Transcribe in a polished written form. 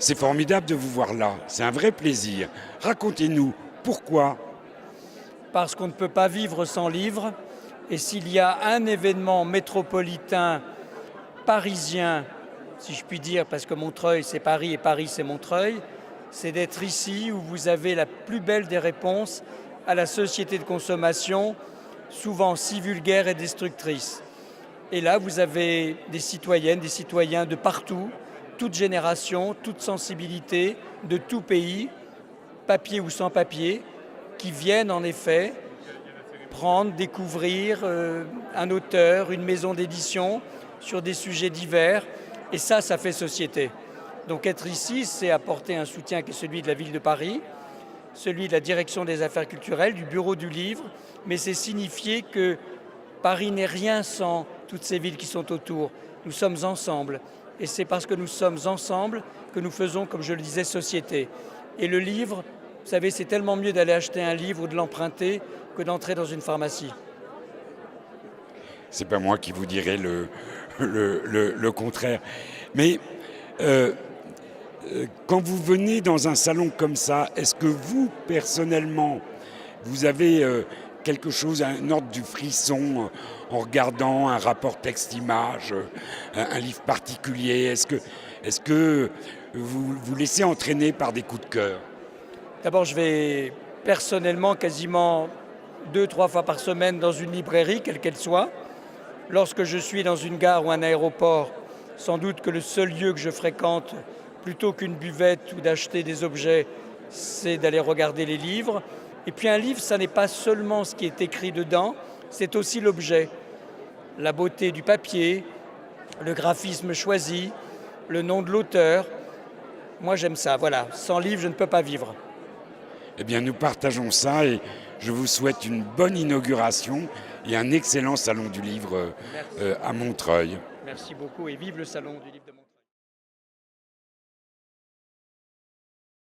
C'est formidable de vous voir là, c'est un vrai plaisir. Racontez-nous, pourquoi? Parce qu'on ne peut pas vivre sans livres. Et s'il y a un événement métropolitain parisien, si je puis dire, parce que Montreuil c'est Paris et Paris c'est Montreuil, c'est d'être ici où vous avez la plus belle des réponses à la société de consommation, souvent si vulgaire et destructrice. Et là, vous avez des citoyennes, des citoyens de partout, toute génération, toute sensibilité, de tout pays, papier ou sans papier, qui viennent en effet prendre, découvrir un auteur, une maison d'édition sur des sujets divers. Et ça fait société. Donc être ici, c'est apporter un soutien qui est celui de la ville de Paris, celui de la direction des affaires culturelles, du bureau du livre, mais c'est signifier que Paris n'est rien sans toutes ces villes qui sont autour. Nous sommes ensemble. Et c'est parce que nous sommes ensemble que nous faisons, comme je le disais, société. Et le livre, vous savez, c'est tellement mieux d'aller acheter un livre ou de l'emprunter que d'entrer dans une pharmacie. C'est pas moi qui vous dirai le contraire. Mais quand vous venez dans un salon comme ça, est-ce que vous, personnellement, vous avez quelque chose, un ordre du frisson en regardant un rapport texte-image, un livre particulier? Est-ce que vous vous laissez entraîner par des coups de cœur? D'abord, je vais personnellement quasiment 2-3 fois par semaine dans une librairie, quelle qu'elle soit. Lorsque je suis dans une gare ou un aéroport, sans doute que le seul lieu que je fréquente, plutôt qu'une buvette ou d'acheter des objets, c'est d'aller regarder les livres. Et puis un livre, ça n'est pas seulement ce qui est écrit dedans, c'est aussi l'objet. La beauté du papier, le graphisme choisi, le nom de l'auteur. Moi j'aime ça, voilà. Sans livre, je ne peux pas vivre. Eh bien, nous partageons ça et je vous souhaite une bonne inauguration et un excellent salon du livre à Montreuil. Merci beaucoup et vive le salon du livre de Montreuil.